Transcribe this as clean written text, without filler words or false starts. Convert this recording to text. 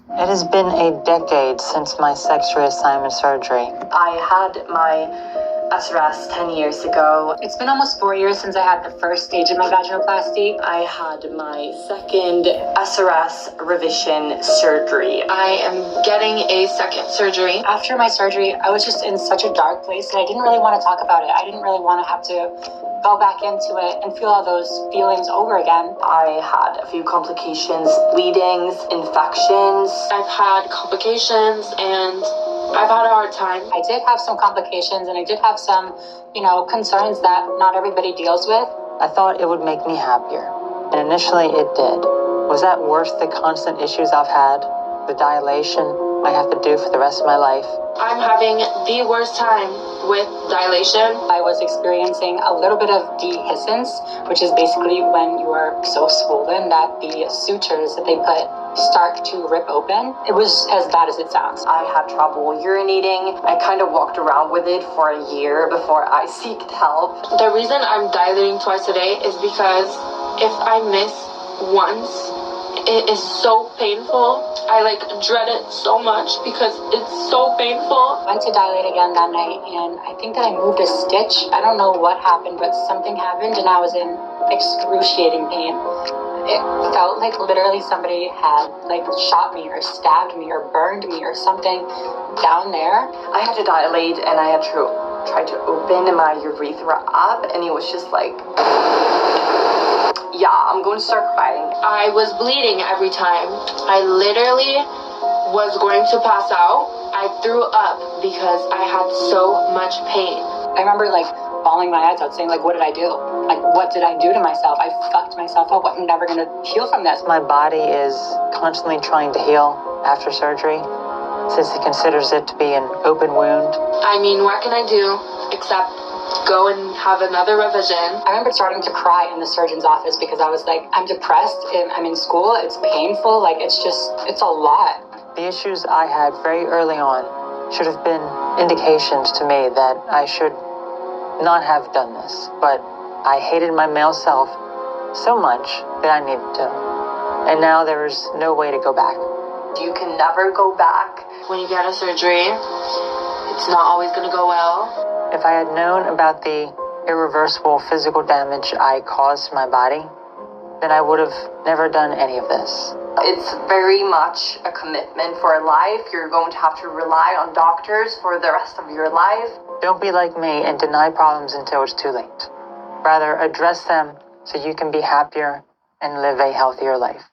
It has been a decade since my sex reassignment surgery. I had my SRS 10 years ago. It's been almost 4 years since I had the first stage of my vaginoplasty. I had my second SRS revision surgery. I am getting a second surgery. After my surgery, I was just in such a dark place that I didn't really want to talk about it. I didn't really want to have to go back into it and feel all those feelings over again. I had a few complications, bleedings, infections. I've had complications and I've had a hard time. I did have some complications and I did have some, concerns that not everybody deals with. I thought it would make me happier, and initially it did. Was that worth the constant issues I've had? The dilation I have to do for the rest of my life? I'm having the worst time with dilation. I was experiencing a little bit of dehiscence, which is basically when you are so swollen that the sutures that they put start to rip open. It was as bad as it sounds. I had trouble urinating. I kind of walked around with it for a year before I seeked help. The reason I'm dilating twice a day is because if I miss once, it is so painful. I dread it so much because it's so painful. I went to dilate again that night and I think that I moved a stitch. I don't know what happened, but something happened and I was in excruciating pain. It felt like literally somebody had shot me or stabbed me or burned me or something down there. I had to dilate and I had to try to open my urethra up and it was just yeah, I'm going to start crying. I was bleeding every time. I literally was going to pass out. I threw up because I had so much pain. I remember bawling my eyes out saying what did I do? What did I do to myself? I fucked myself up. I'm never going to heal from this. My body is constantly trying to heal after surgery, since it considers it to be an open wound. I mean, what can I do except go and have another revision? I remember starting to cry in the surgeon's office because I was I'm depressed, I'm in school, it's painful, it's a lot. The issues I had very early on should have been indications to me that I should not have done this, but I hated my male self so much that I needed to. And now there is no way to go back. You can never go back. When you get a surgery, it's not always going to go well. If I had known about the irreversible physical damage I caused to my body, then I would have never done any of this. It's very much a commitment for life. You're going to have to rely on doctors for the rest of your life. Don't be like me and deny problems until it's too late. Rather, address them so you can be happier and live a healthier life.